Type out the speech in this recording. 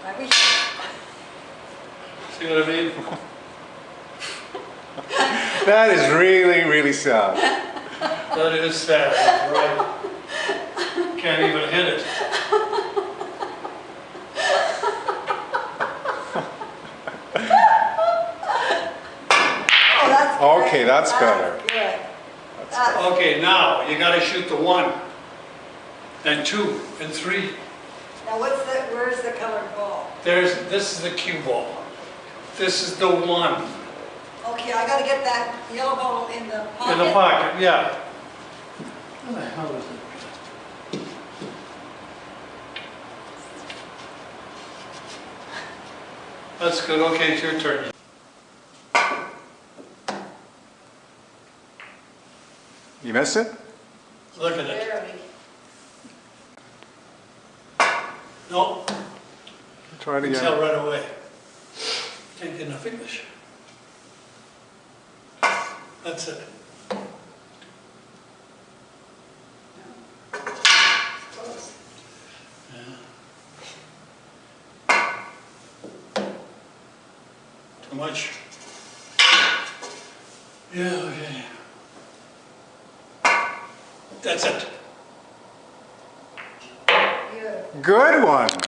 I wish. See what I mean? That is really, really sad. That is sad, right? Can't even hit it. Oh, that's Okay, great. that's better. Good. That's Okay, now you got to shoot the 1, then 2 and 3. Now where's the colored ball? This is the cue ball. This is the 1 Okay, I gotta get that yellow ball in the pocket. in the pocket. Yeah. What the hell is it? That's good. Okay, it's your turn. You missed it? Look at it. Barely. No, Try it you can tell again. right away. Can't get enough English. That's it. Close. Yeah. Too much. Yeah, okay. That's it. Beautiful. Good one.